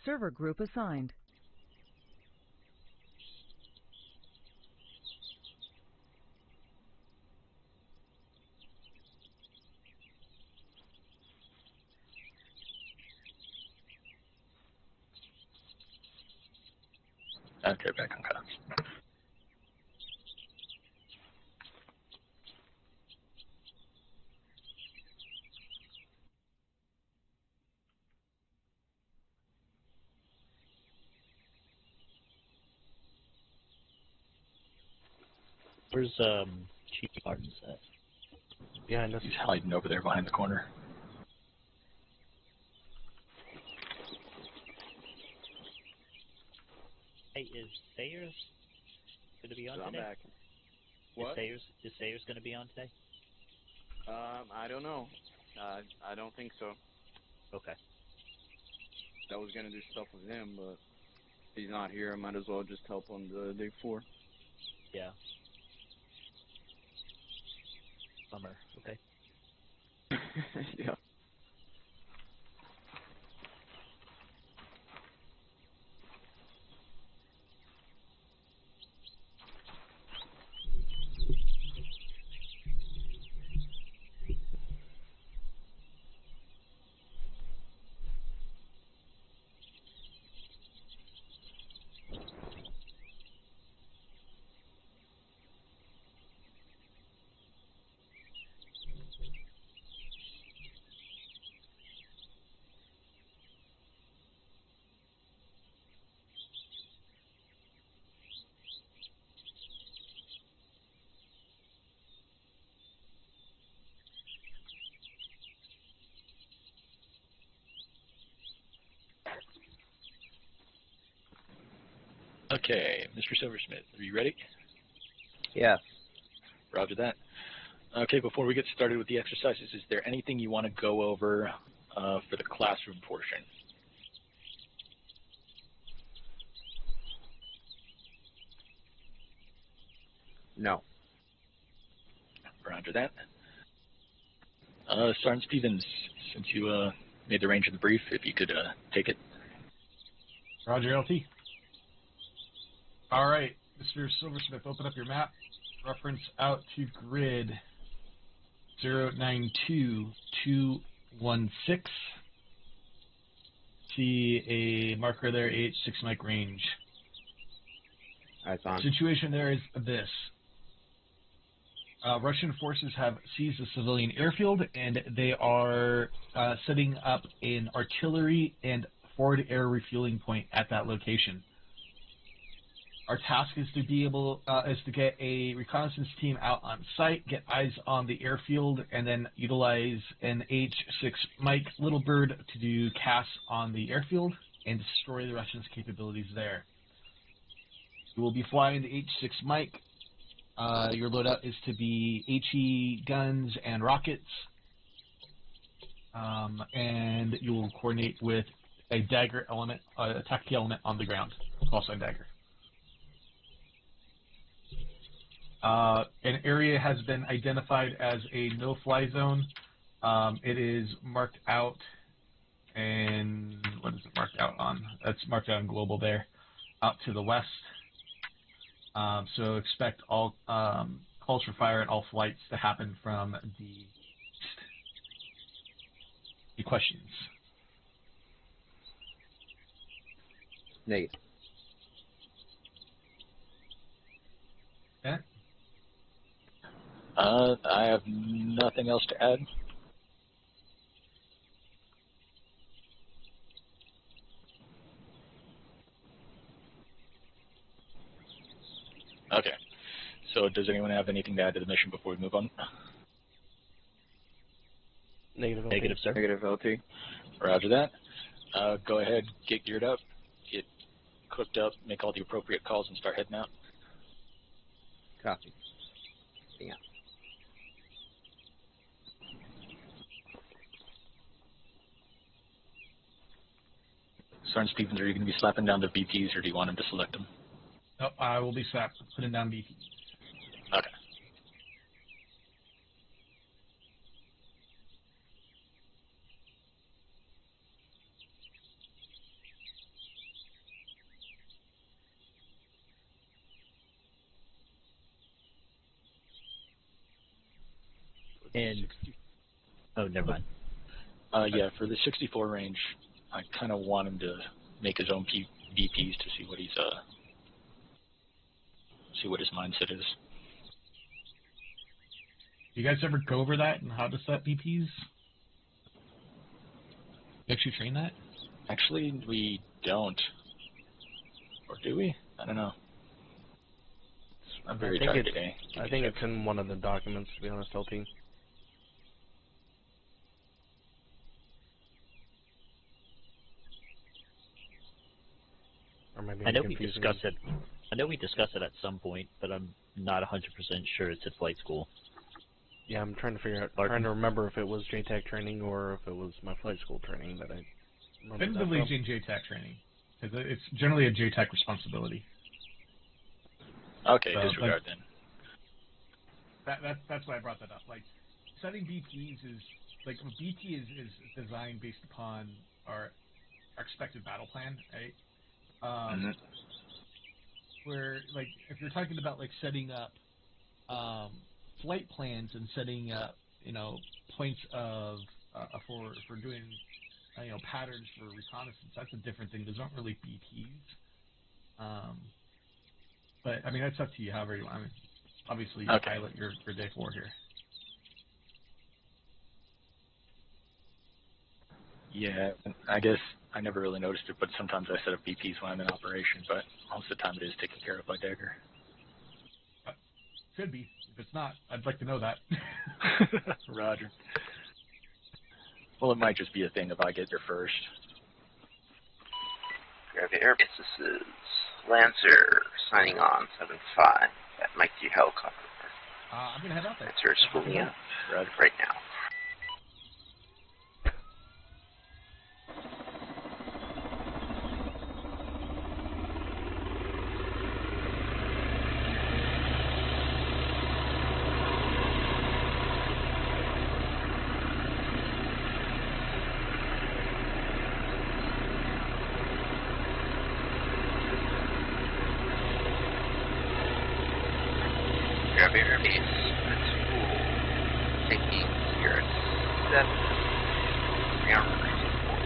Server group assigned. Okay, back on comms. Where's Chief Martin's at? Yeah, I know he's hiding over there behind the corner. Hey, is Sayers going to be on today? I'm back. What? Is Sayers going to be on today? I don't know. I don't think so. Okay. I was gonna do stuff with him, but if he's not here, I might as well just help on the day 4. Yeah. Bummer. Okay. Yeah. Okay, Mr. Silversmith, are you ready? Yes. Roger that. Okay, before we get started with the exercises, is there anything you want to go over for the classroom portion? No. Roger that. Sergeant Stevens, since you made the range of the brief, if you could take it. Roger, LT. All right, Mr. Silversmith, open up your map. Reference out to grid 092216. See a marker there, AH6 mic range. Eyes on. Situation there is this. Russian forces have seized a civilian airfield, and they are setting up an artillery and forward air refueling point at that location. Our task is to be able to get a reconnaissance team out on site, get eyes on the airfield, and then utilize an H6 Mike Little Bird to do casts on the airfield and destroy the Russians' capabilities there. You will be flying the H6 Mike. Your loadout is to be HE guns and rockets, and you will coordinate with a dagger element, attack element on the ground, call sign dagger. An area has been identified as a no-fly zone. It is marked out, and what is it marked out on? That's marked out in global there, out to the west. So expect all calls for fire and all flights to happen from the east. Any questions? Negative. Yeah. I have nothing else to add. Okay. So does anyone have anything to add to the mission before we move on? Negative, Negative, sir. Negative, LT. Roger that. Go ahead, get geared up, get cooked up, make all the appropriate calls, and start heading out. Copy. Yeah. Sergeant Stevens, are you going to be slapping down the BPs, or do you want him to select them? No, I will be putting down BP. Okay. And oh, never mind. Yeah, for the 64 range, I kind of want him to make his own BPs to see what he's see what his mindset is. You guys ever go over that and how to set BPs? You actually train that? Actually, we don't. Or do we? I don't know. I'm very tired today. I think it's in one of the documents, to be honest, LT. Or maybe I know I'm we confusing discussed it. I know we discussed it at some point, but I'm not 100% sure it's at flight school. Yeah, I'm trying to figure out, trying to remember if it was JTAC training or if it was my flight school training that I remember. Definitively in JTAC training. Because it's generally a JTAC responsibility. Okay, So, disregard then. That's why I brought that up. Like, setting BPs is, like, a BP is designed based upon our expected battle plan, right? Where, like, if you're talking about, like, setting up flight plans and setting up, you know, points of for doing, you know, patterns for reconnaissance, that's a different thing. Those aren't really BPs. But I mean, that's up to you. However you want. I mean, obviously, you pilot your day 4 here. Yeah, I guess I never really noticed it, but sometimes I set up BPs when I'm in operation, but most of the time it is taken care of by Dagger. Could be. If it's not, I'd like to know that. Roger. Well, it might just be a thing if I get there first. Gravity Air Base, this is Lancer signing on 7-5 at Mike D helicopter. I'm gonna head out there. Lancer is spooling in right now. Gravity Air Base, it's full. Taking here at 7. Rearmament report.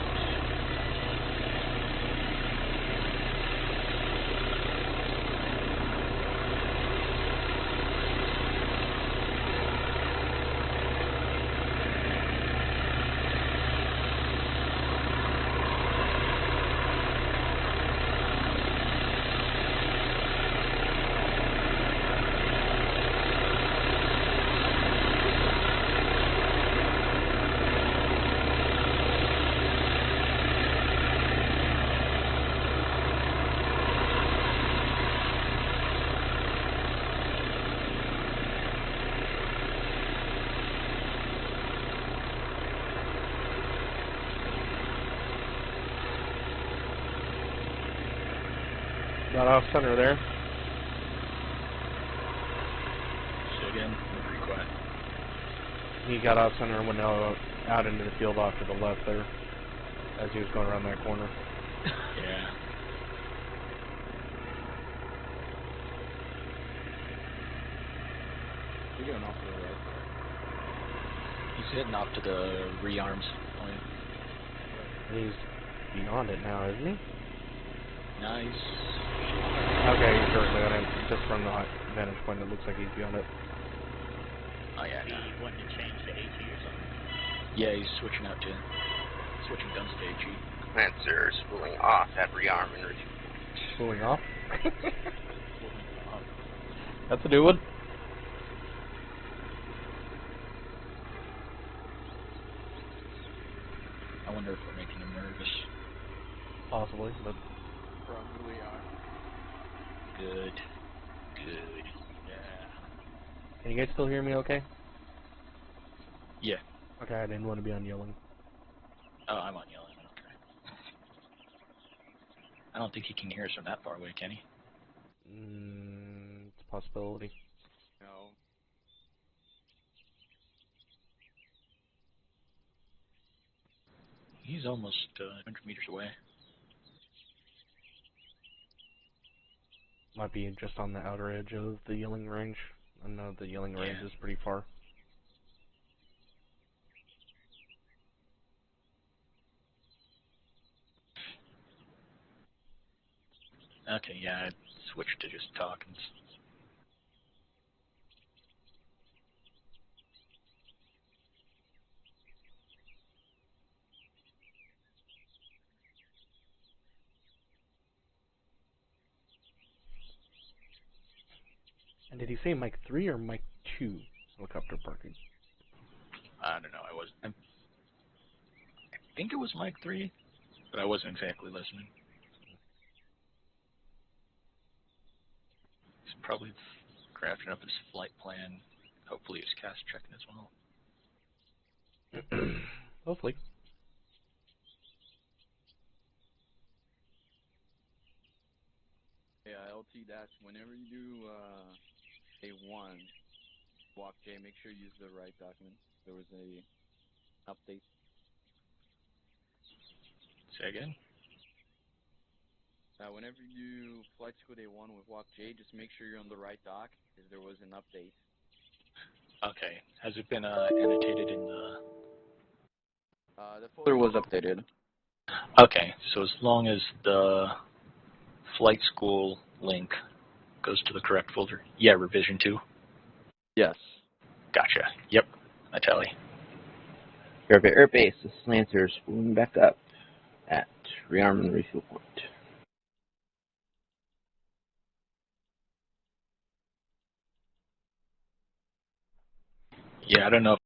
Got off center there. So again, we're pretty quiet. He got off center and went out into the field off to the left there as he was going around that corner. Yeah. He's going off to the right. He's heading off to the rearms point. He's beyond it now, isn't he? Nice. Okay, he's directly on it. Just from the vantage point, it looks like he's beyond it. Oh yeah. He wanted to change to AG or something. Yeah, he's switching guns to AG. Lancer spooling off at rearm and retreat. Spooling off? That's a new one. I wonder if we're making him nervous. Possibly, but Probably are. Good. Good. Yeah. can you guys still hear me okay? Yeah. Okay, I didn't want to be on yelling. Oh, I'm on yelling. I don't care. I don't think he can hear us from that far away, can he? It's a possibility. No. He's almost 100 meters away. Might be just on the outer edge of the yelling range. I know the yelling range is pretty far. Okay, yeah, I switched to just talking. And did he say Mike 3 or Mike 2 helicopter parking? I don't know. I think it was Mike 3, but I wasn't exactly listening. He's probably crafting up his flight plan. Hopefully he's cast checking as well. Hopefully. Yeah, LT dash. Whenever you do A1, WOC J, make sure you use the right document. There was a update. Say again? Whenever you do flight school A1 with WOC J, just make sure you're on the right dock, because there was an update. Okay. Has it been annotated in the... The folder was updated. Okay, so as long as the flight school link goes to the correct folder. Yeah, revision 2. Yes. Gotcha. Yep, I tally. Air Base, this Lancer spooling back up at rearm and refuel point. Yeah, I don't know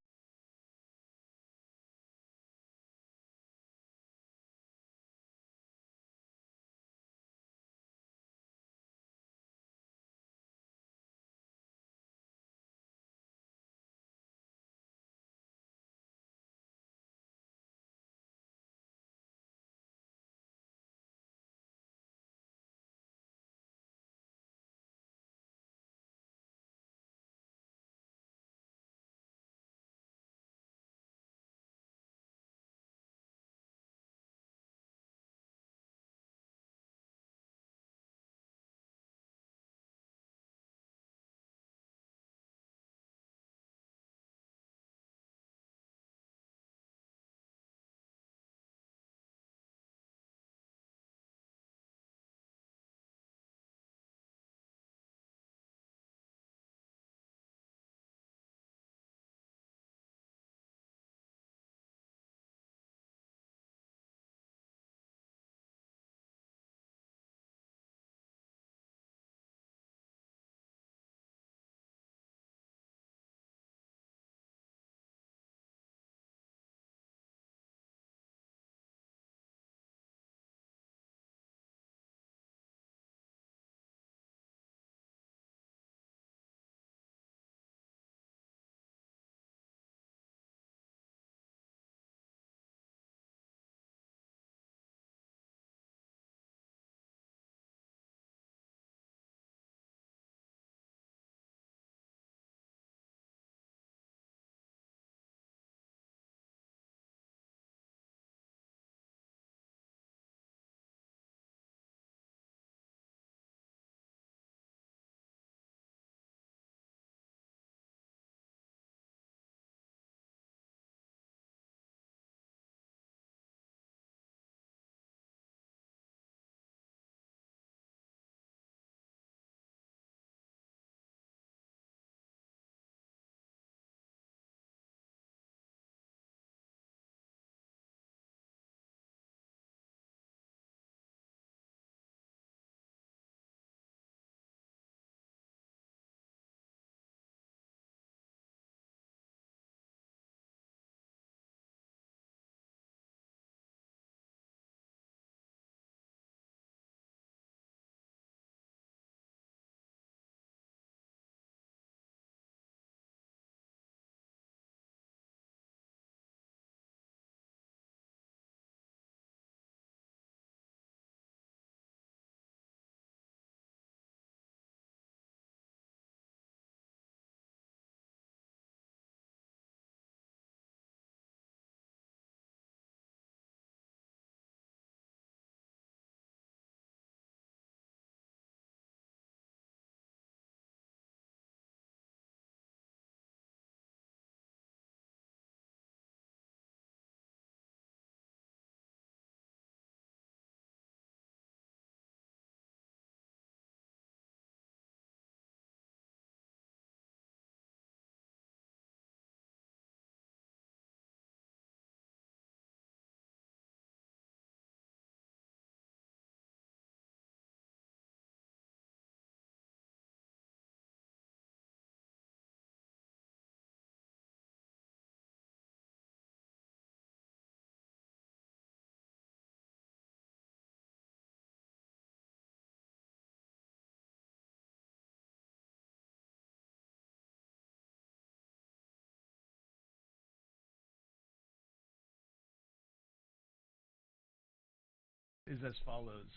is as follows.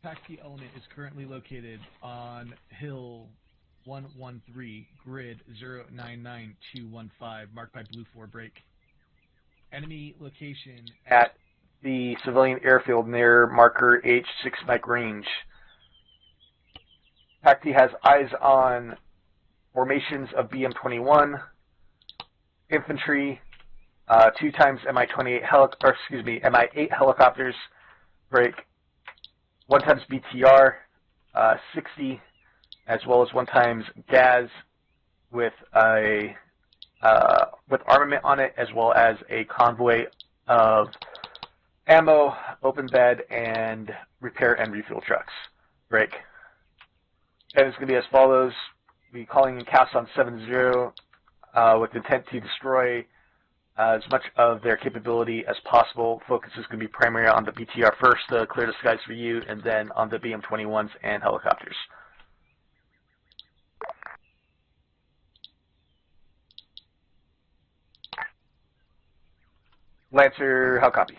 PAC-T element is currently located on Hill 113, grid 099215, marked by blue 4 break. Enemy location at the civilian airfield near marker H6 Mike range. PAC-T has eyes on formations of BM-21, infantry, 2 times Mi-8 helicopters, break, 1 times BTR, 60, as well as 1 times Gaz with armament on it, as well as a convoy of ammo, open bed, and repair and refuel trucks. Break. And it's going to be as follows. We'll be calling in CAS on 7-0 with intent to destroy as much of their capability as possible. Focus is going to be primarily on the BTR first, to clear the skies for you, and then on the BM-21s and helicopters. Lancer, how copy?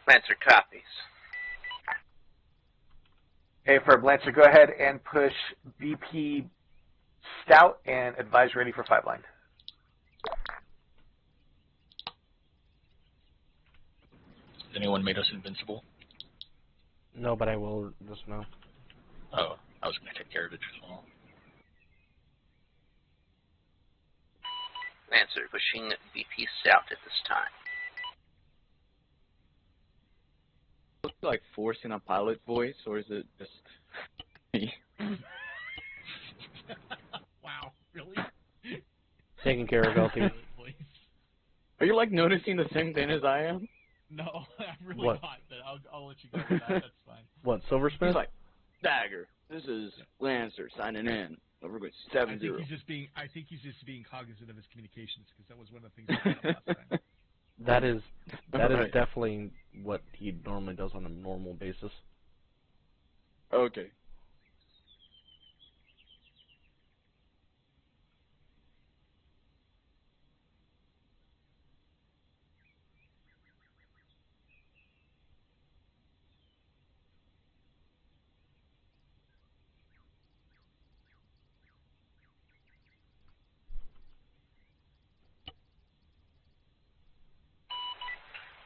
Lancer copies. Okay, for Lancer, go ahead and push BP Stout and advise ready for 5 line. Has anyone made us invincible? No, but I will just now. Oh, I was going to take care of it as well. Lancer pushing BP Stout at this time. Looks like forcing a pilot voice, or is it just me? Wow, really? Taking care of LT. Are you like noticing the same thing as I am? No, I'm really What? not, but I'll let you go with that. That's fine. What, Silversmith? He's like, Dagger, this is Lancer signing in. Over with 7-0. I think he's just being cognizant of his communications, because that was one of the things he said last time. That is Right. definitely what he normally does on a normal basis. Okay.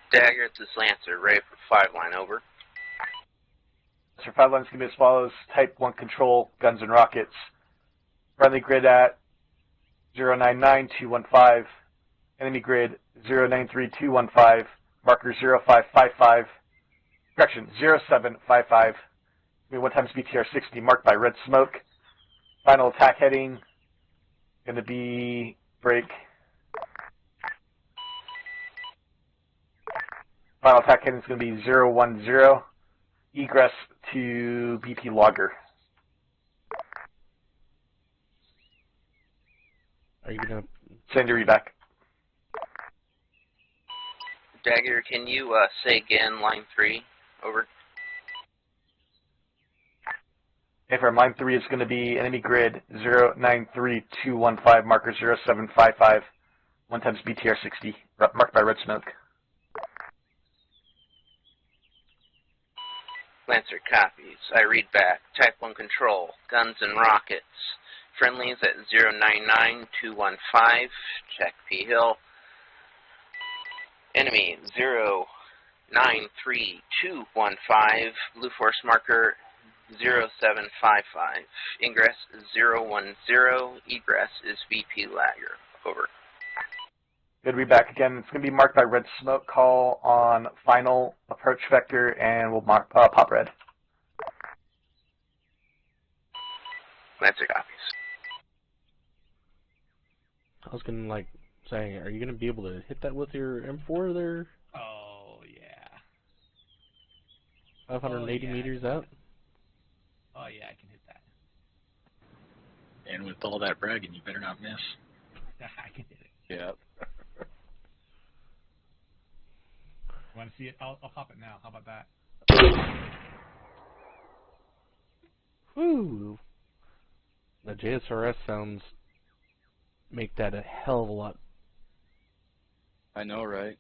Dagger, this is Lancer, ready for 5 line, over. So 5 line is going to be as follows. Type 1 control, guns and rockets. Friendly grid at 099215. Enemy grid 093215. Marker 0555. Correction, 0755. 1 times BTR 60, marked by red smoke. Final attack heading going to be break. Final attack heading is going to be 010. Egress to BP Logger. Are you gonna Send your reback. Dagger, can you say again, line 3, over? Okay, for line 3 is going to be enemy grid 093215, marker 0755, 1 times BTR 60, marked by red smoke. Lancer copies. I read back. Type 1 control. Guns and rockets. Friendlies at 099215. Check P Hill. Enemy 093215. Blue force marker 0755. Ingress 010. Egress is VP Lagger. Over. Good read back again. It's going to be marked by red smoke. Call on final approach vector, and we'll mark pop red. Lancer copies. I was gonna like say, are you gonna be able to hit that with your M4 there? Oh, yeah. 580 Oh, yeah. meters out? Oh, yeah, I can hit that. And with all that bragging, you better not miss. I can hit it. Yep. Want to see it? I'll pop it now. How about that? Whew. The JSRS sounds make that a hell of a lot I know, right?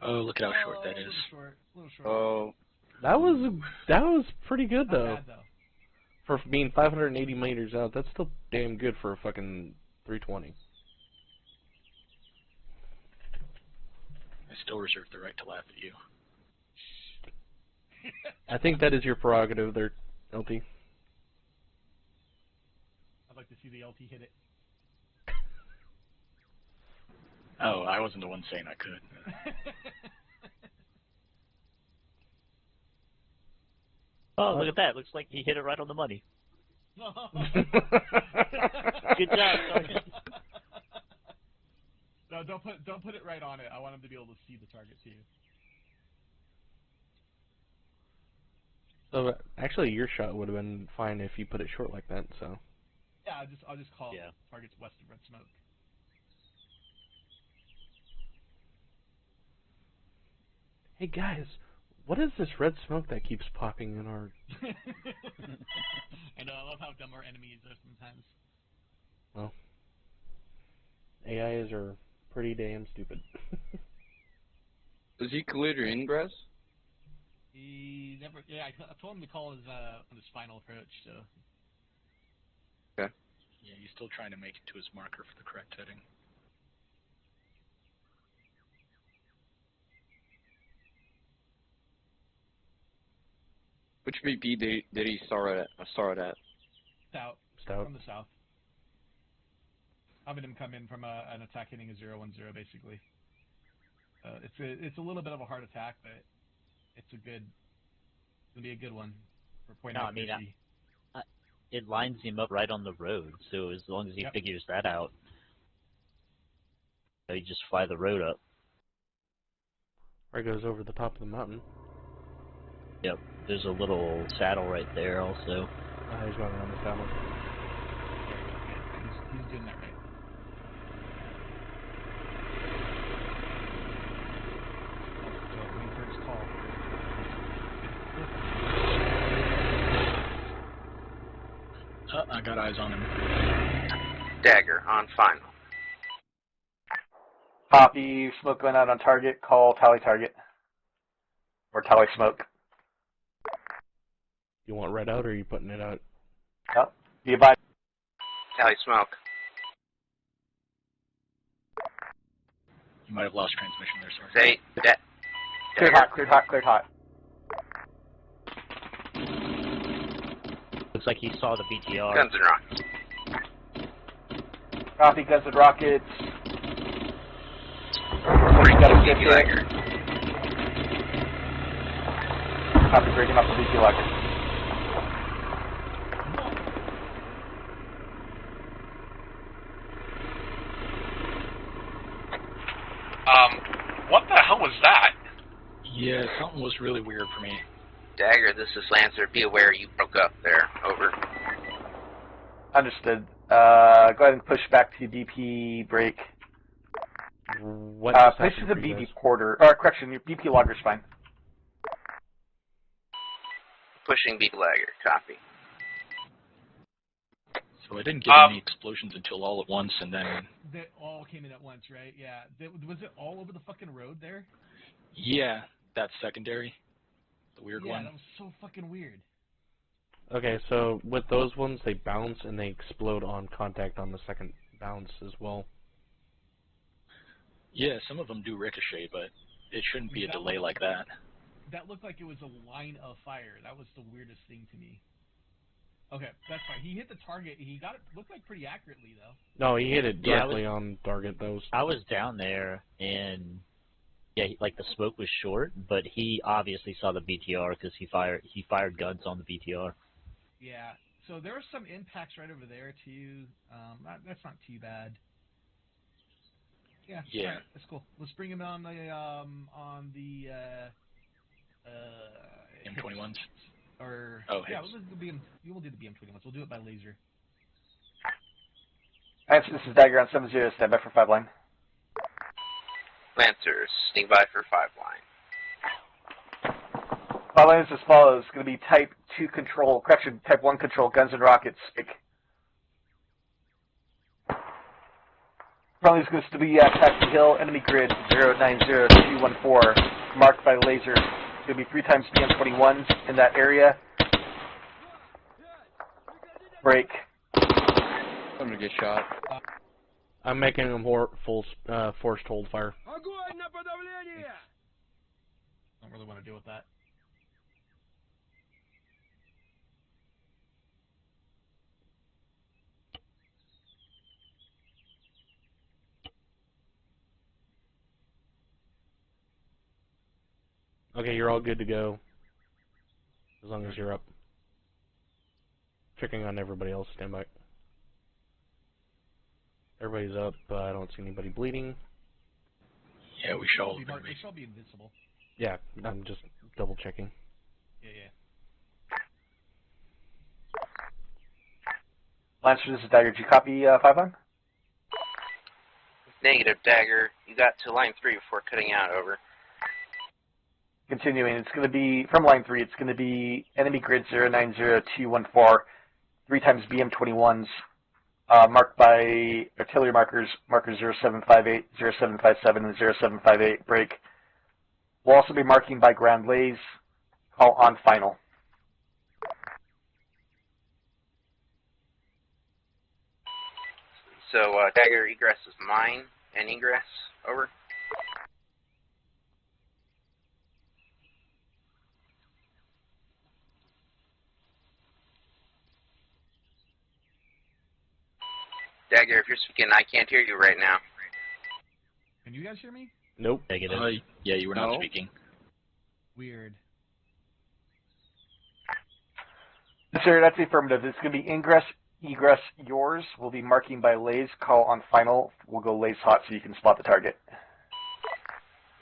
Oh, look at how short that is. A little short. Oh, That was pretty good Not though. bad, though. For being 580 meters out, that's still damn good for a fucking 320. I still reserve the right to laugh at you. I think that is your prerogative there, LT. I'd like to see the LT hit it. Oh, I wasn't the one saying I could. Oh, look at that. Looks like he hit it right on the money. Good job, Sergeant. No, don't put it right on it. I want him to be able to see the target too. So actually, your shot would have been fine if you put it short like that. So. Yeah, I'll just call Yeah. targets west of red smoke. Hey guys, what is this red smoke that keeps popping in our... I know, I love how dumb our enemies are sometimes. Well, AIs are pretty damn stupid. does he clear your ingress? He never, yeah, I told him to call on his final approach, so. Okay. Yeah, he's still trying to make it to his marker for the correct heading. Which VP did he start at? Stout. Stout. From the south. Having him come in from an attack hitting a 0-1-0, basically. It's a little bit of a hard attack, but it's gonna be a good one for point No, I mean, it lines him up right on the road, so as long as he figures that out, you just fly the road up. Or it goes over the top of the mountain. Yep, there's a little saddle right there also. He's going around the saddle. He's doing that right. So, wait for his call. Oh, I got eyes on him. Dagger on final. Copy, smoke going out on target, call tally target. Or tally smoke. You want red out, or are you putting it out? Yep. Be advised. Tally smoke. You might have lost transmission there, Sergeant. Say, Cleared hot, cleared hot, cleared hot. Looks like he saw the BTR. Guns and rockets. Copy, guns and rockets. Bring Got a DP ship here. Lager. Copy, breaking up the DP locker. What the hell was that? Yeah, something was really weird for me. Dagger, this is Lancer. Be aware you broke up there. Over. Understood. Go ahead and push back to DP break. What just Push happened to the for you BP guys? porter. Or, correction, your BP logger's fine. Pushing B Lager. Copy. So I didn't get any explosions until all at once, and then... They all came in at once, right? Yeah. Was it all over the fucking road there? Yeah, that secondary. The weird Yeah, one. that was so fucking weird. Okay, so with those ones, they bounce and they explode on contact on the second bounce as well. Yeah, some of them do ricochet, but it shouldn't be a delay like that. That looked like it was a line of fire. That was the weirdest thing to me. Okay, that's fine. He hit the target. He got it, looked like pretty accurately, though. No, he hit it Yeah, directly on target, those. I was down there, and yeah, like the smoke was short, but he obviously saw the BTR because he fired guns on the BTR. Yeah, so there were some impacts right over there, too. That's not too bad. Yeah, Yeah. Right, that's cool. Let's bring him on the M21s? Or Oh, yeah, hits. we'll do the BM21s. We'll do it by laser. Answer, this is Dagger on 7-0, stand by for 5 line. Lancer, sneak by for 5 line. 5 line is as follows. It's going to be type 2 control, correction, type 1 control, guns and rockets, stick. Friendly's goes to be at Taxi Hill, enemy grid 090214, marked by laser. It's going to be 3 times BM21s in that area. Break. I'm gonna get shot. I'm making them full forced hold fire. Don't really want to deal with that. Okay, you're all good to go. As long as you're up. Checking on everybody else. Stand by. Everybody's up. I don't see anybody bleeding. Yeah, we shall. They shall be invincible. Yeah, I'm just double checking. Yeah. Lancer, this is Dagger. Did you copy 5-1? Negative, Dagger. You got to line 3 before cutting out, over. Continuing, it's going to be, from line 3, it's going to be enemy grid 090214, 3 times BM21s, marked by artillery markers 0758, 0757, and 0758. Break. We'll also be marking by ground lays. Call on final. So, Dagger, egress is mine, and egress, over. Dagger, if you're speaking, I can't hear you right now. Can you guys hear me? Nope. Negative. Yeah, you were not No. speaking. Weird. Sir, that's affirmative. It's going to be ingress, egress, yours. We'll be marking by lays. Call on final. We'll go lays hot so you can spot the target.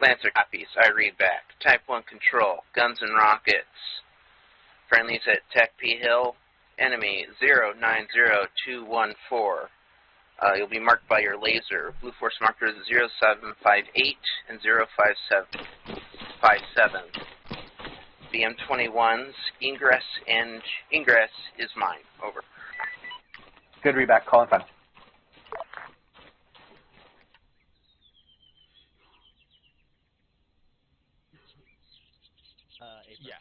Lancer copies. I read back. Type 1 control. Guns and rockets. Friendlies at Tech P Hill. Enemy 090214. You'll be marked by your laser. Blue force markers 0758 and 057. BM21s, ingress and ingress is mine. Over. Good readback. Call on final. Yeah.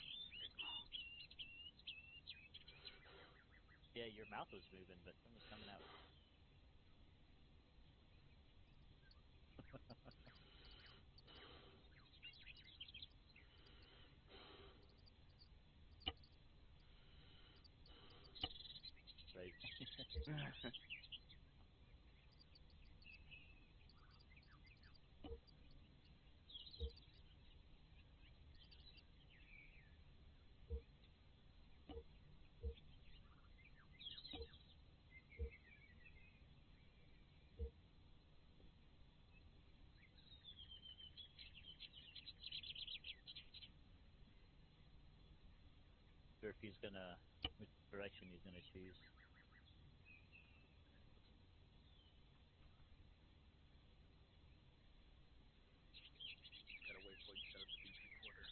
Yeah, your mouth was moving, but something was coming out. Right. Sure if he's gonna, which direction he's gonna choose. Gotta wait for you to set up the BP quarter.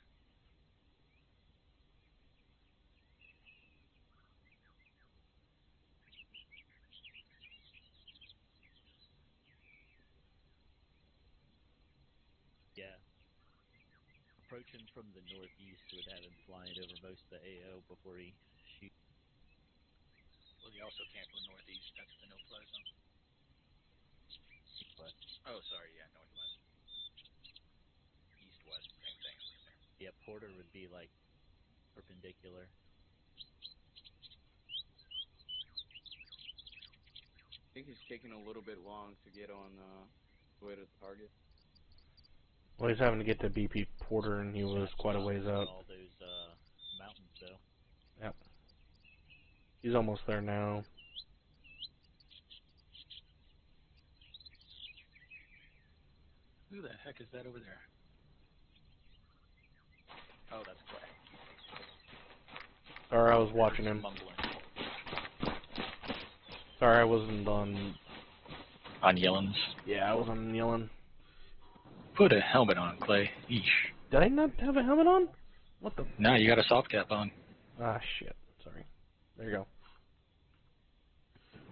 Yeah. Approaching from the northeast would have him flying over most of the AO before he shoots. Well, you also can't go northeast. That's the no-fly zone. East-west. Oh, sorry. Yeah, northwest. East-west. Same thing. Yeah, Porter would be like perpendicular. I think he's taking a little bit long to get on the way to the target. Well, he's having to get to BP Porter, and he was quite a ways out. All those mountains, though. Yep. He's almost there now. Who the heck is that over there? Oh, that's Clay. Sorry, I was watching him. Mumbling. Sorry, I wasn't on. On Yellen's. Yeah, I wasn't kneeling. Put a helmet on, Clay. Eesh. Did I not have a helmet on? What the? No, you got a soft cap on. Ah, shit. Sorry. There you go.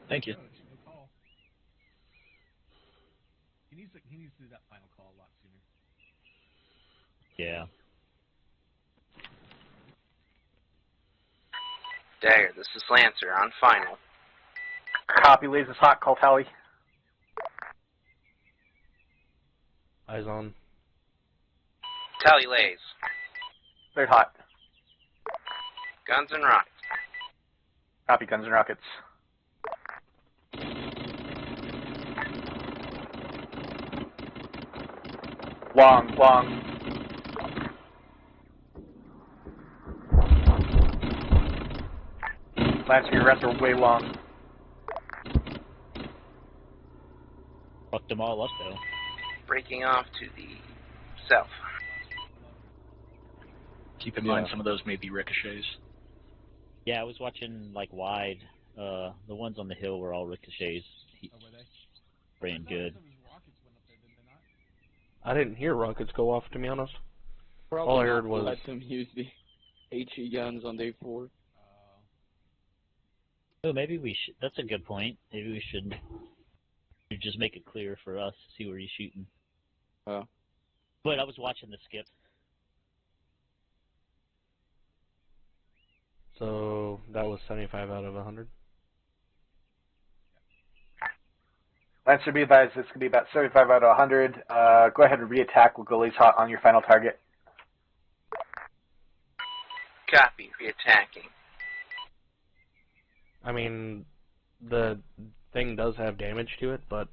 Thank you. He needs to do that final call a lot sooner. Yeah. Dagger, this is Lancer on final. Copy. Lays is hot. Call tally. Eyes on. Tally lays. Third hot. Guns and rockets. Copy. Guns and rockets. Long. Lancer, your rests are way long. Fucked them all up, though. Breaking off to the south. Keep in mind some of those may be ricochets. Yeah, I was watching, like, wide. The ones on the hill were all ricochets. Were they? Ran good. Rockets went up there, did they not? I didn't hear rockets go off, to be honest. Probably All I not heard was... let them use the HE guns on day 4. Oh, maybe we should. That's a good point. Maybe we should just make it clear for us to see where he's shooting. Oh. But I was watching the skip. So that was 75 out of 100. Lancer, be advised, this could be about 75 out of 100. Go ahead and re-attack. We'll go lays hot on your final target. Copy. Reattacking. I mean, the thing does have damage to it, but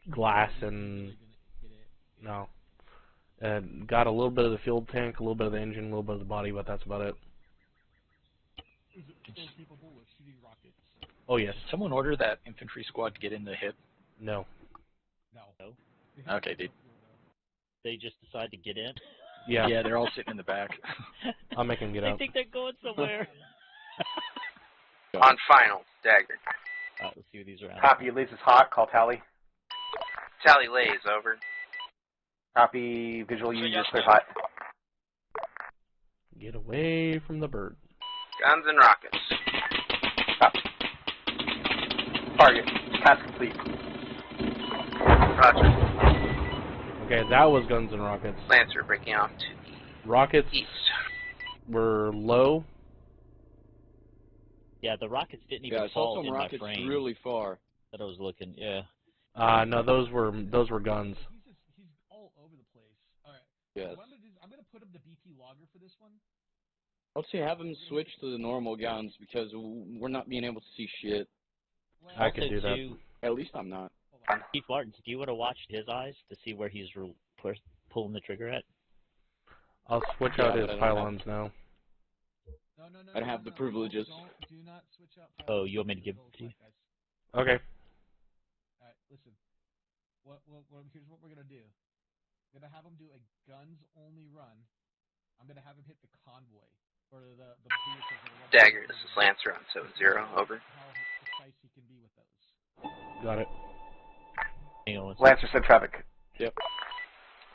it's glass and... No. Got a little bit of the fuel tank, a little bit of the engine, a little bit of the body, but that's about it. Is it still capable of shooting rockets? Oh, yes. Did someone order that infantry squad to get in the hip? No. No. Okay, dude. They just decide to get in. Yeah. Yeah, they're all sitting in the back. I'll make him get They out. think they're going somewhere. On final. Dagger. Alright, let's see what these are at. Copy. Lays is hot. Call tally. Tally lays. Over. Copy. Visual user. Clear hot. Get away from the bird. Guns and rockets. Copy. Target. Task complete. Roger. Okay, that was guns and rockets. Lancer breaking off to the Rockets east. were low. Yeah, the rockets didn't even Yeah, I saw fall some in rockets my frame really far. that I was looking. Yeah. No, those were guns. He's all over the place. All right. Yes. What I'm gonna put him the BP logger for this one. I'll say have them switch to the normal guns because we're not being able to see shit. I could do that. Too, At least I'm not. Keith Martins, do you want to watch his eyes to see where he's pulling the trigger at? I'll switch Yeah, out his but I don't pylons now. No. I don't have the privileges. Do not switch out. Oh, you want me to give it to you? Okay. All right, listen. Here's what we're gonna do. I'm gonna have him do a guns-only run. I'm gonna have him hit the convoy or the vehicles. Dagger. This is Lancer on 7-0. Over. How precise he can be with those. Got it. Hang on one second. Lancer said traffic.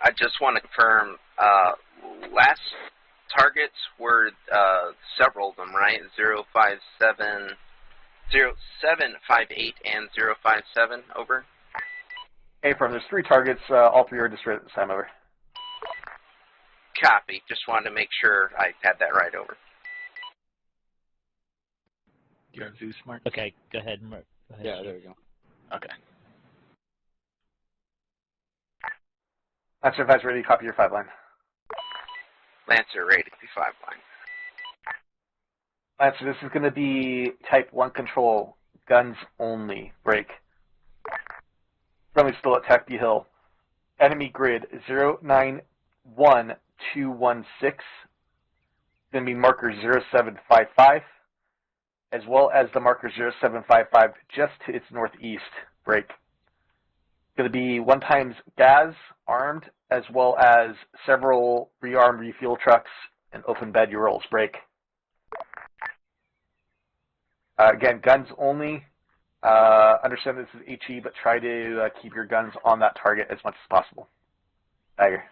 I just want to confirm, last targets were several of them, right? 057, 0758, and 057, over. Hey, firm, there's 3 targets. All 3 are destroyed at this time, over. Copy. Just wanted to make sure I had that right, over. Do you have Zeus, Mark? Okay, go ahead, Mark. Go ahead, Yeah, Chief. there we go. Okay. Lancer advised ready to copy your 5 line. Lancer, ready to be 5 line. Lancer, this is going to be type 1 control, guns only, break. Friendly still at Tech Hill. Enemy grid 091216. Going to be marker 0755, as well as the marker 0755 just to its northeast, break. Going to be 1 times gas, armed, as well as several rearmed refuel trucks and open bed Urals, break. Again, guns only. Understand this is HE, but try to keep your guns on that target as much as possible. Dagger.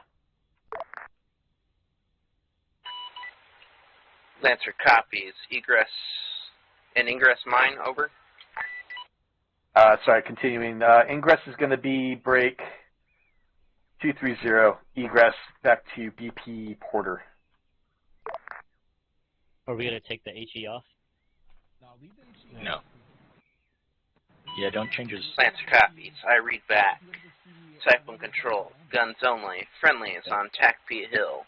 Lancer copies. Egress and ingress mine, over. Sorry, continuing. Ingress is going to be break 230. Egress back to BP Porter. Are we gonna take the HE off? No, leave the HE. No. Yeah, don't change his... Lancer copies. I read back. Type 1 control. Guns only. Friendlies on Tackpea Hill.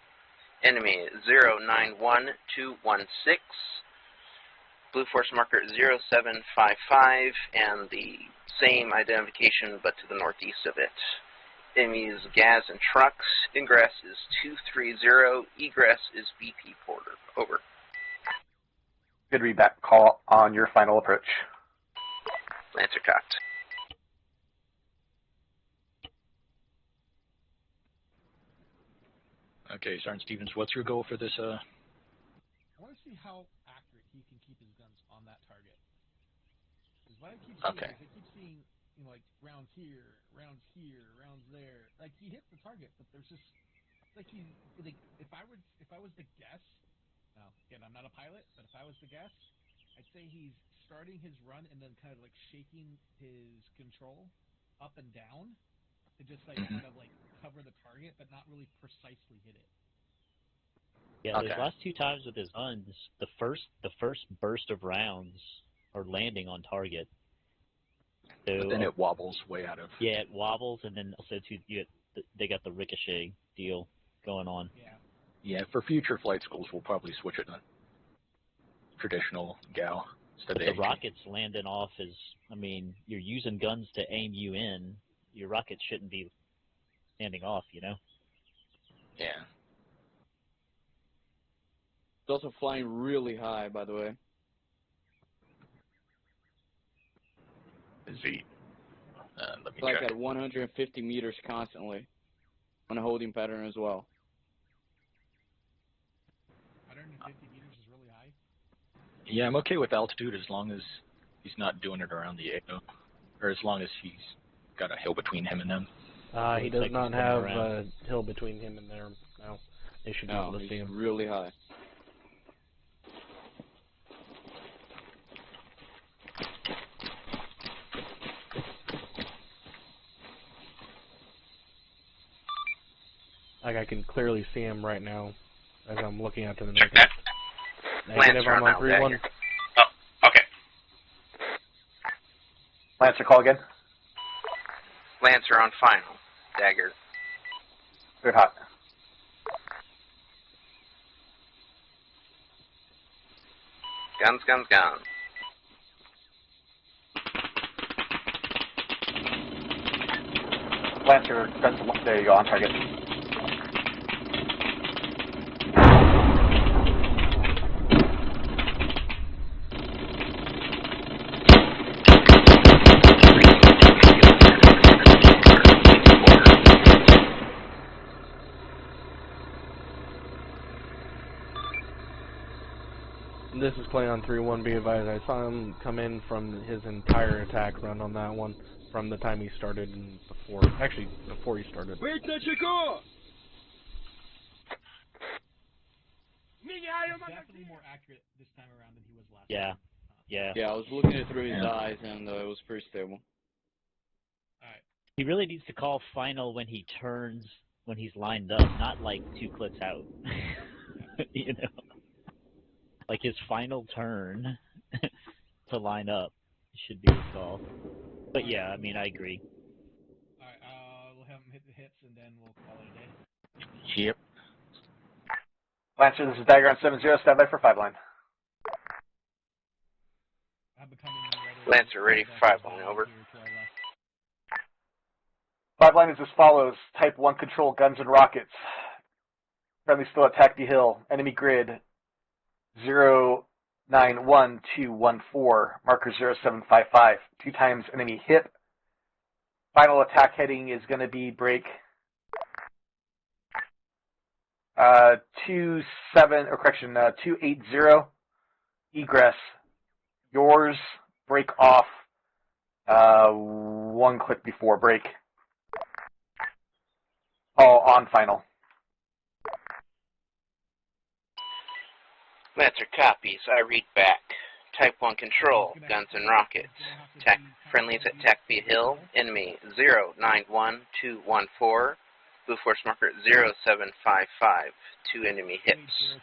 Enemy 091216. Blue Force marker 0755 and the same identification but to the northeast of it. Enemies gas and trucks. Ingress is 230. Egress is BP Porter. Over. Good read back. Call on your final approach. Lancer cocked. Okay, Sergeant Stevens, what's your goal for this? I want to see how accurate he can keep his guns on that target. Because what I keep seeing is I keep seeing, you know, like rounds here, rounds there. Like he hits the target, but there's just like if I was to guess. Now, again, I'm not a pilot, but if I was to guess, I'd say he's starting his run and then kind of like shaking his control up and down to just like kind of like cover the target, but not really precisely hit it. Yeah, those last two times with his guns, the first burst of rounds are landing on target. So, but then it wobbles way out of... Yeah, it wobbles, and then also too, they got the ricochet deal going on. Yeah. Yeah, for future flight schools, we'll probably switch it to traditional GAU instead of the rockets landing off is, I mean, you're using guns to aim you in. Your rockets shouldn't be standing off, you know? Yeah. It's also flying really high, by the way. Z. Let me Like check. at 150 meters constantly on a holding pattern as well. 150 meters is really high. Yeah, I'm okay with altitude as long as he's not doing it around the AO, or as long as he's got a hill between him and them. He does not have a hill between him and there. No, they should be able to see him. Really high. Like I can clearly see him right now as I'm looking at the northeast. Negative, Lancer I'm on 3-1. Oh, okay. Lancer, call again. Lancer on final. Dagger. Very hot. Guns, guns, guns. Lancer, there you go, on target. This is Clay on 3-1, be advised. I saw him come in from his entire attack run on that one, from the time he started and before. Actually, before he started. He's definitely more accurate this time around than he was last time. Yeah. Yeah, I was looking it through his eyes, and it was pretty stable. Alright. He really needs to call final when he turns, when he's lined up, not like 2 clicks out. You know? Like his final turn to line up should be his call. But yeah, I mean, I agree. Alright, we'll have him hit the hits and then we'll call it a day. Yep. Lancer, this is Dagger on 7-0, stand by for 5 line. Lancer ready for 5 line, over. 5 line is as follows. Type 1 control, guns and rockets. Friendly still at Tackpea Hill. Enemy grid 091214, marker 0755. 2 times enemy hit. Final attack heading is going to be break 280. Egress. Yours. Break off 1 click before break. All on final. Lancer copies. I read back. Type 1 control, guns and rockets. Friendlies at Tackby Hill, enemy 091214, Blue Force marker 0755, 2 enemy hits.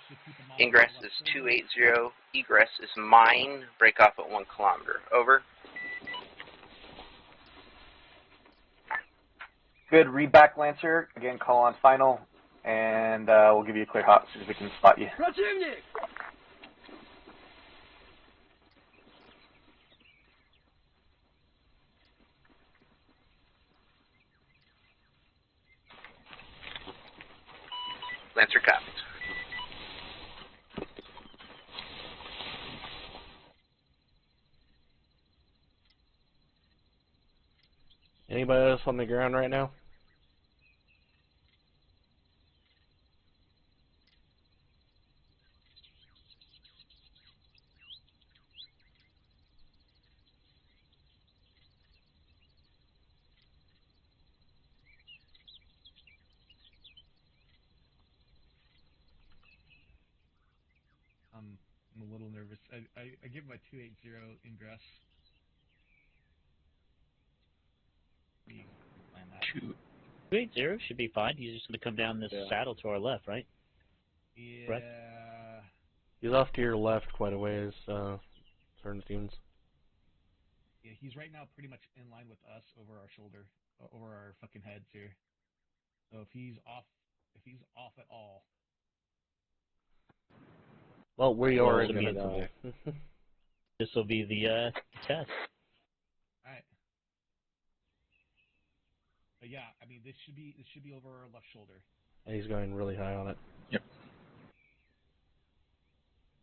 Ingress is 280, egress is mine, break off at 1 kilometer. Over. Good, read back, Lancer. Again, call on final, and we'll give you a clear hot as soon as we can spot you. Lancer copies. Anybody else on the ground right now? I'm a little nervous. I give my 280 ingress. Plan that. 280 should be fine. He's just going to come down this saddle to our left, right? Yeah. Correct? He's off to your left quite a ways, certain students. Yeah, he's right now pretty much in line with us over our shoulder, over our fucking heads here. So if he's off at all. Well, we are Well, invincible. This will be the test. Alright. But yeah, I mean this should be over our left shoulder. And he's going really high on it. Yep.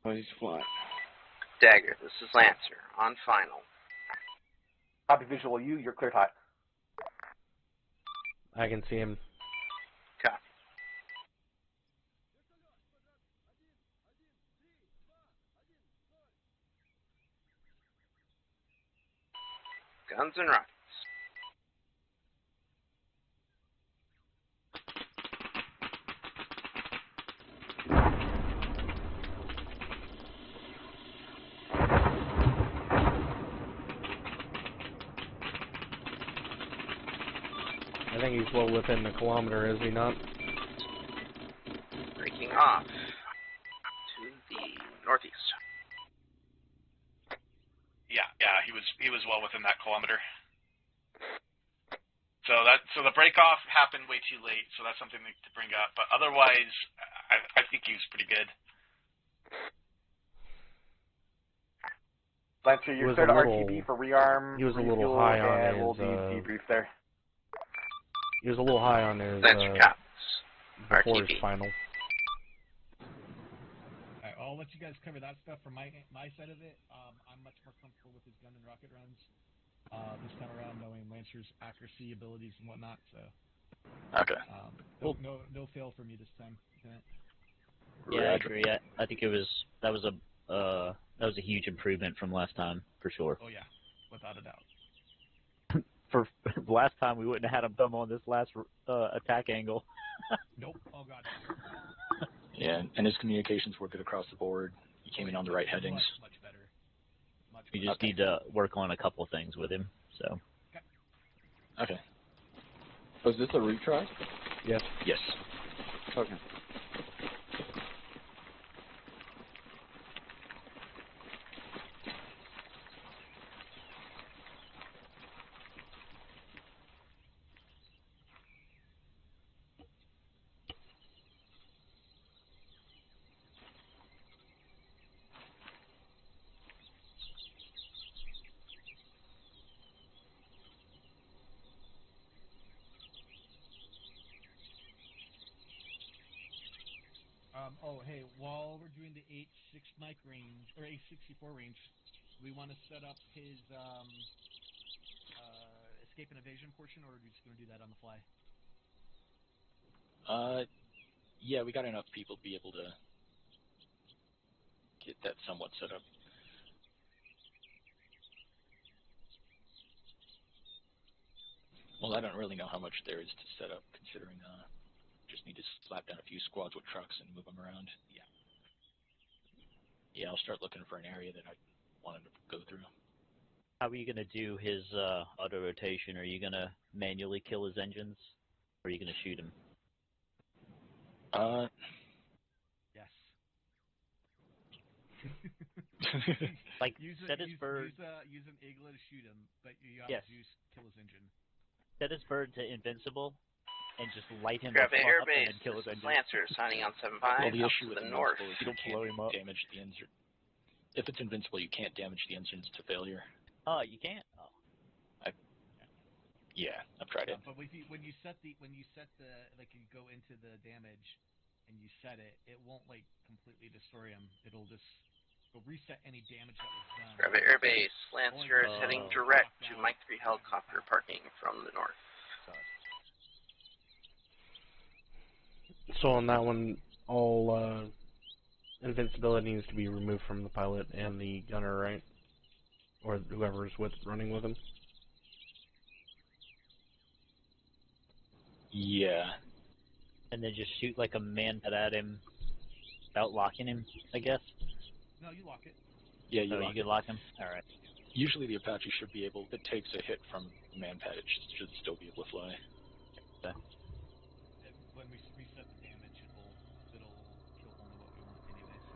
Oh, he's flat. Dagger, this is Lancer, on final. Copy visual, you're cleared hot. I can see him. Copy. Guns and rockets. I think he's well within the kilometer, is he not? Breaking off to the northeast. Yeah, he was well within that kilometer. So the break off happened way too late, so that's something to bring up. But otherwise, I think he was pretty good. Lancer, you're cleared to RTB for rearm. He was a little refuel, high on and his, we'll do debrief there. He was a little high on his Lancer copies. before his RTB. final. Alright, I'll let you guys cover that stuff from my side of it. I'm much more comfortable with his gun and rocket runs this time around, knowing Lancer's accuracy, abilities, and whatnot. So, Okay. No fail for me this time. Yeah, I agree. I think that was a huge improvement from last time for sure. Oh yeah, without a doubt. For last time, we wouldn't have had him come on this last attack angle. Nope. Oh god. Yeah, and his communications were good across the board. He came in on the right headings. Much better. We just need to work on a couple things with him. So. Okay. Was this a retry? Yes. Yes. Okay. Oh, hey, while we're doing the 8.6 mic range, or 864 range, we want to set up his escape and evasion portion, or are we just going to do that on the fly? Yeah, we got enough people to be able to get that somewhat set up. Well, I don't really know how much there is to set up, considering just need to slap down a few squads with trucks and move them around. Yeah. Yeah, I'll start looking for an area that wanted to go through. How are you going to do his auto rotation? Are you going to manually kill his engines, or are you going to shoot him? Yes. Like, use set his bird. Use an Igla to shoot him, but you have Yes. to kill his engine. Set his bird to invincible, and just light him Grab the the fuck up and airbase. then kill his This is engine. Lancer signing on 7-5. Well, the out issue to with the north. invincible is You you don't blow can't him up. damage the engine. If it's invincible, you can't damage the engines to failure. Oh, you can't? Oh. Yeah, I've tried it. But when you set the like you go into the damage and you set it, it won't like completely destroy him. It'll reset any damage that was done. Grab the airbase. Lancer is heading direct to Mike 3 helicopter parking from the north. So on that one, all invincibility needs to be removed from the pilot and the gunner, right? Or whoever's running with him. Yeah. And then just shoot like a man-pad at him without locking him, I guess? No, you lock it. Yeah, you you can lock him? Alright. Usually the Apache should be able, if it takes a hit from the man-pad, it should still be able to fly. Okay. When we reset the damage, it'll kill only what we want anyway, so...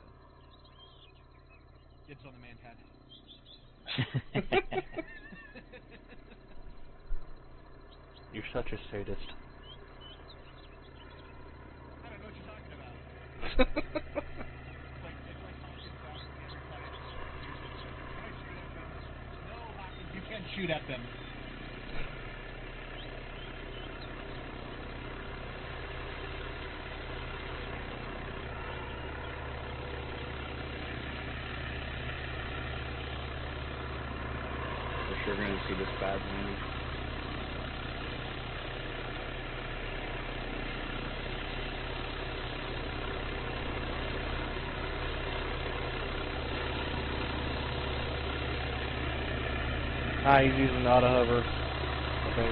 Dibs on the man-pad. You're such a sadist. I don't know what you're talking about. It's like Hawkins asking every client, can I shoot at them? No, Hawkins, you can't shoot at them. For sure going to see this bad news. He's using the auto hover. Okay.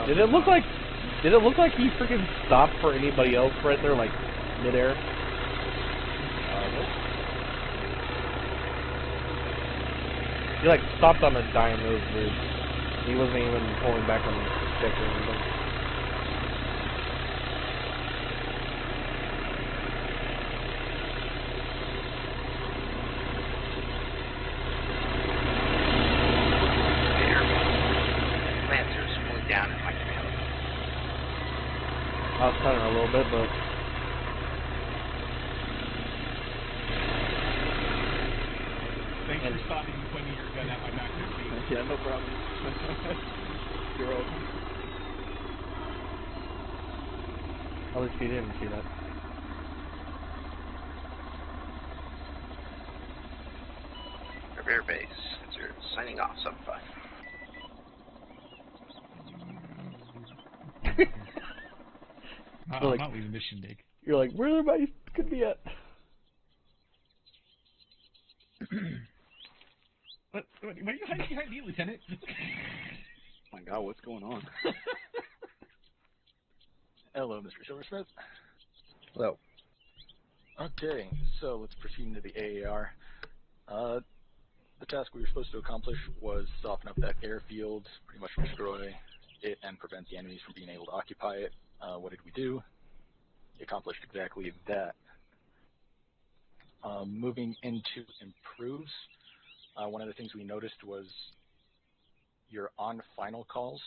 Did it look like he freaking stopped for anybody else right there, like midair? He like stopped on a dime. It was weird. He wasn't even pulling back on the stick or anything. I was cutting her a little bit, but Thanks for stopping and pointing your gun at my back. Yeah, no problem. You're welcome. at least he didn't see that. Air base. You're signing off. 7-5. I'm not leaving this shindig. You're like, where everybody could be at? What are you hiding behind me, Lieutenant? Oh my God, what's going on? Hello, Mr. Silversmith. Hello. Okay, so let's proceed into the AAR. The task we were supposed to accomplish was soften up that airfield, pretty much destroy it and prevent the enemies from being able to occupy it. What did we do? We accomplished exactly that. Moving into improves, one of the things we noticed was your on-final calls.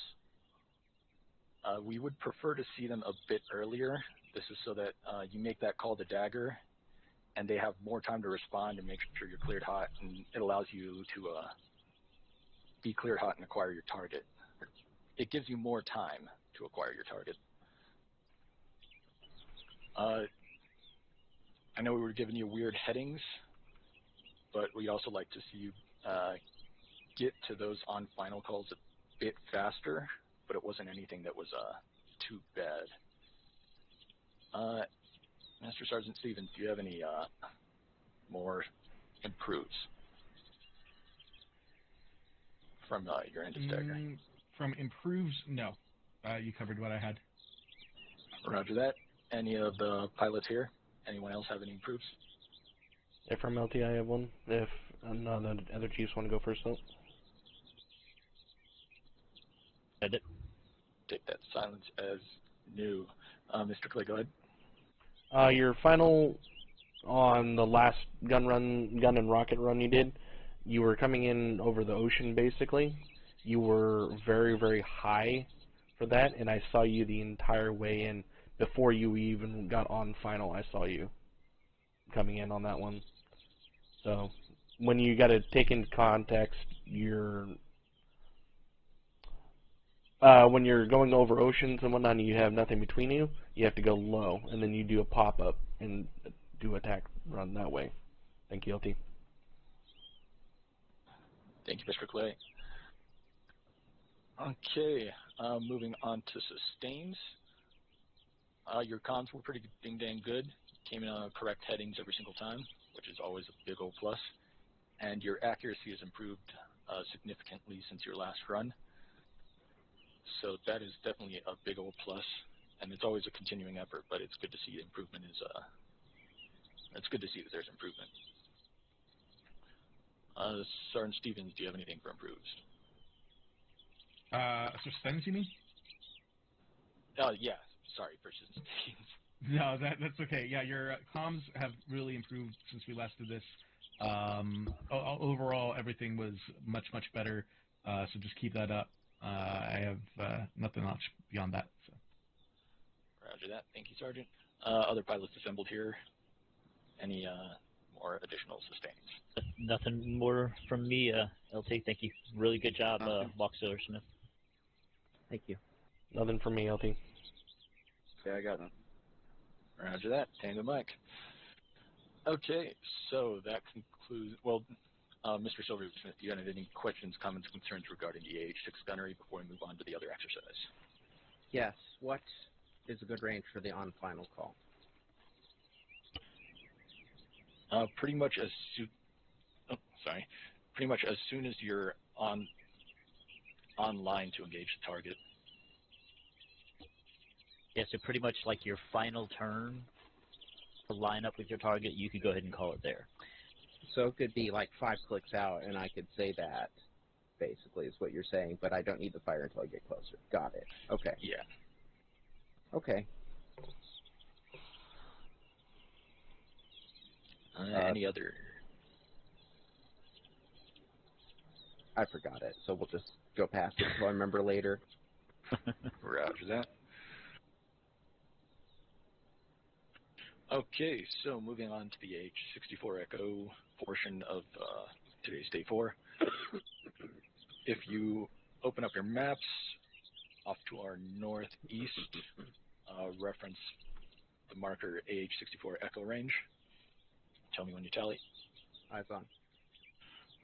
We would prefer to see them a bit earlier. This is so that you make that call to Dagger, and they have more time to respond and make sure you're cleared hot, and it allows you to be cleared hot and acquire your target. It gives you more time to acquire your target. I know we were giving you weird headings, but we'd also like to see you get to those on final calls a bit faster, but it wasn't anything that was too bad. Master Sergeant Stevens, do you have any more improves from your end of Dagger? From improves, no. You covered what I had. Roger that. Any of the pilots here? Anyone else have any improves? If from LT, I have one. If none of the other chiefs want to go first, though. Edit. Take that silence as new. Mr. Clay, go ahead. Your final on the last gun and rocket run you did, you were coming in over the ocean, basically. You were very, very high for that, and I saw you the entire way in. Before you even got on final, I saw you coming in on that one. So, when you got to take into context when you're going over oceans and whatnot and you have nothing between you, you have to go low, and then you do a pop-up and do attack run that way. Thank you, LT. Thank you, Mr. Clay. Okay, moving on to sustains. Your comms were pretty dang good. Came in on correct headings every single time, which is always a big old plus. And your accuracy has improved significantly since your last run. So that is definitely a big old plus. And it's always a continuing effort, but it's good to see improvement is it's good to see that there's improvement. Sergeant Stevens, do you have anything for improves? Sustains, you mean? Yeah. Sorry, for sustains. No, that's okay. Yeah, your comms have really improved since we last did this. Overall, everything was much better. So just keep that up. I have nothing much beyond that. So. Roger that. Thank you, Sergeant. Other pilots assembled here. Any more additional sustains? Nothing more from me, LT. Thank you. Really good job, WOC Silversmith. Thank you. Nothing from me, LT. Yeah, I got them. Roger that. Tango Mike. Okay, so that concludes. Well, Mr. Silversmith, do you have any questions, comments, concerns regarding the AH-6 gunnery before we move on to the other exercise? Yes. What is a good range for the on-final call? Pretty much as soon as you're online to engage the target. Yeah, so pretty much like your final turn to line up with your target, you could go ahead and call it there. So it could be like 5 clicks out, and I could say that, basically, is what you're saying, but I don't need to fire until I get closer. Got it. Okay. Yeah. Okay. Any other? I forgot it, so we'll just go past it until I remember later. Roger that. Okay, so moving on to the H64 Echo portion of today's Day 4. If you open up your maps off to our northeast, reference the marker AH64 Echo range. Tell me when you tally. Eyes on.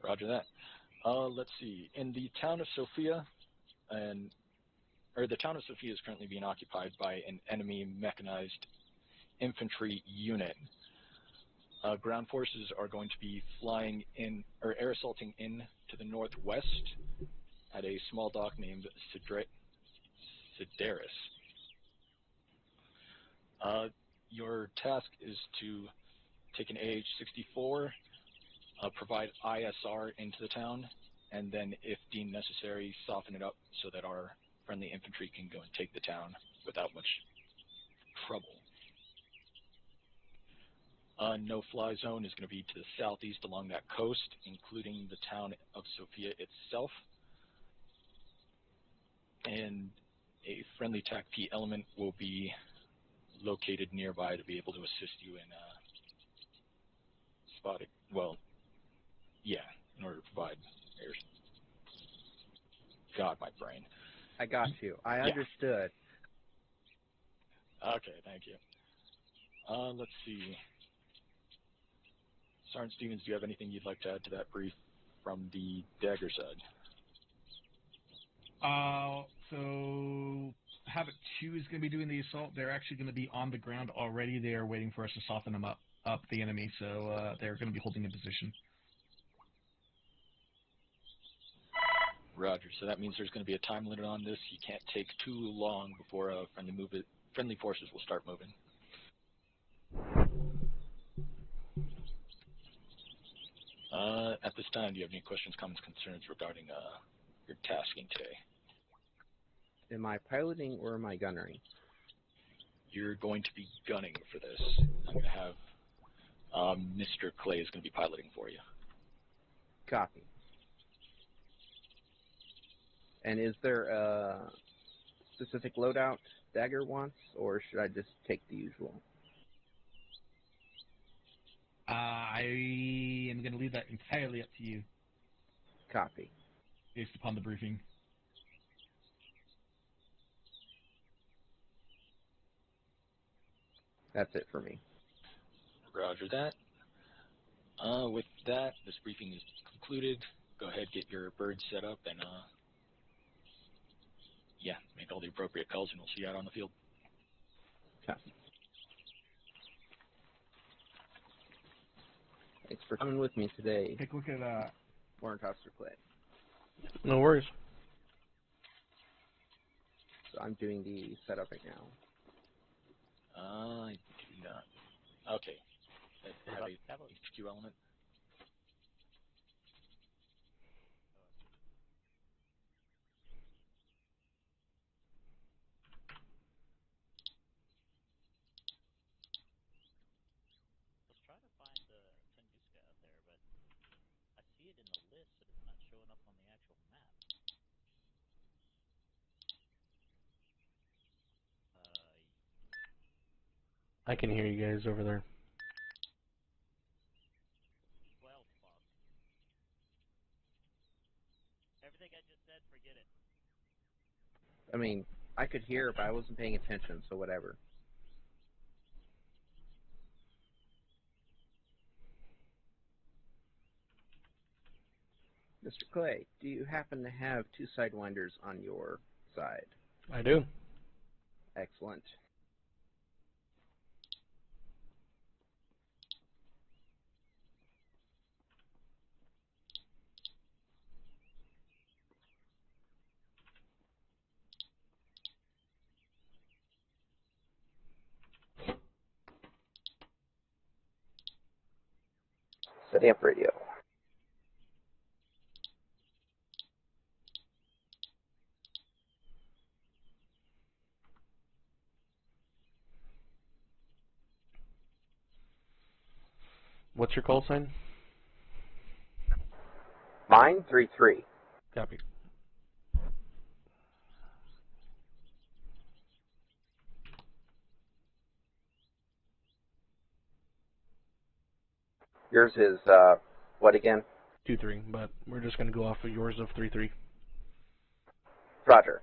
Roger that. Let's see. In the town of Sophia, the town of Sophia is currently being occupied by an enemy mechanized infantry unit. Ground forces are going to be flying in, or air assaulting in to the northwest at a small dock named Sideris. Your task is to take an AH-64, provide ISR into the town, and then, if deemed necessary, soften it up so that our friendly infantry can go and take the town without much trouble. No-fly zone is going to be to the southeast along that coast, including the town of Sophia itself. And a friendly TAC-P element will be located nearby to be able to assist you in spotting, in order to provide air. God, my brain. I got you. I understood. Okay, thank you. Let's see. Sergeant Stevens, do you have anything you'd like to add to that brief from the Dagger side? So Havoc 2 is going to be doing the assault. They're actually going to be on the ground already. They are waiting for us to soften them up the enemy, so they're going to be holding a position. Roger. So that means there's going to be a time limit on this. You can't take too long before friendly forces will start moving. At this time, do you have any questions, comments, concerns regarding your tasking today? Am I piloting or am I gunnering? You're going to be gunning for this. I'm going to have Mr. Clay is going to be piloting for you. Copy. And is there a specific loadout Dagger wants, or should I just take the usual? I am going to leave that entirely up to you, Copy. based upon the briefing. That's it for me. Roger that. With that, this briefing is concluded. Go ahead, get your bird set up, and yeah, make all the appropriate calls, and we'll see you out on the field. Copy. Thanks for coming with me today, Take a look at Warrant Officer Clay. No worries. So I'm doing the setup right now. I do not. Okay. Have a HQ element. I was trying to find the Tunguska out there, but I see it in the list, but it's not showing up on the actual map. I can hear you guys over there. Well, fuck. Everything I just said, forget it. I mean, I could hear, but I wasn't paying attention, so whatever. Mr. Clay, do you happen to have two Sidewinders on your side? I do. Excellent. Setting up radio. What's your call sign? Mine, 3-3. Copy. Yours is, what again? 2-3, but we're just going to go off of yours of 3-3. Roger.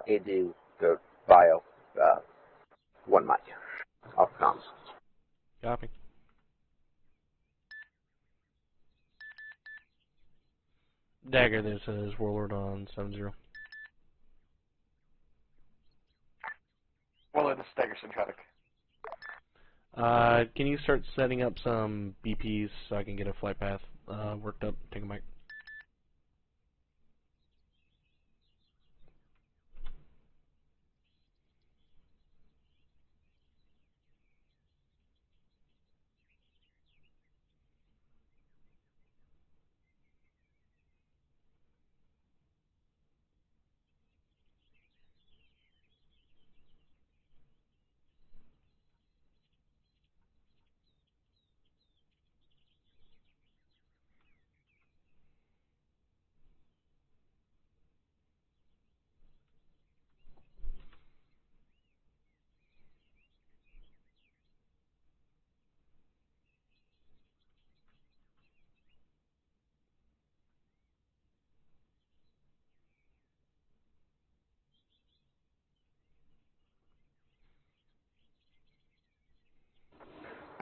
AD, go bio, 1 mic. Off comms. Copy. Dagger, this is Warlord on 7-0. Well, this is Dagger Syncrotic. Can you start setting up some BPs so I can get a flight path worked up? Take a mic.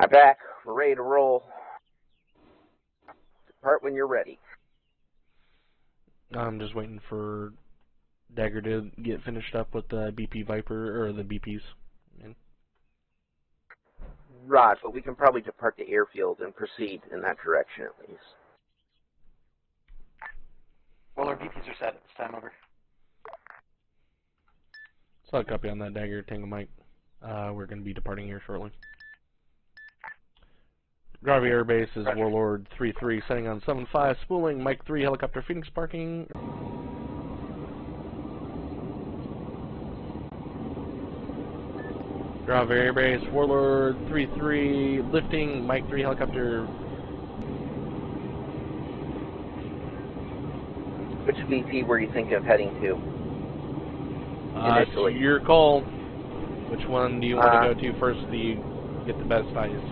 I'm back. We're ready to roll. Depart when you're ready. I'm just waiting for Dagger to get finished up with the BP Viper, or the BPs. Right, but we can probably depart the airfield and proceed in that direction at least. Well, our BPs are set at this time, over. So I'll copy on that, Dagger, Tango Mike. We're going to be departing here shortly. Garvey Air Base is Warlord 3-3, setting on 7-5, spooling, Mike 3, helicopter Phoenix parking. Garvey Air Base, Warlord 3-3, lifting, Mike 3, helicopter. Which VP were you thinking of heading to? Initially. Your call. Which one do you want to go to first so you get the best values?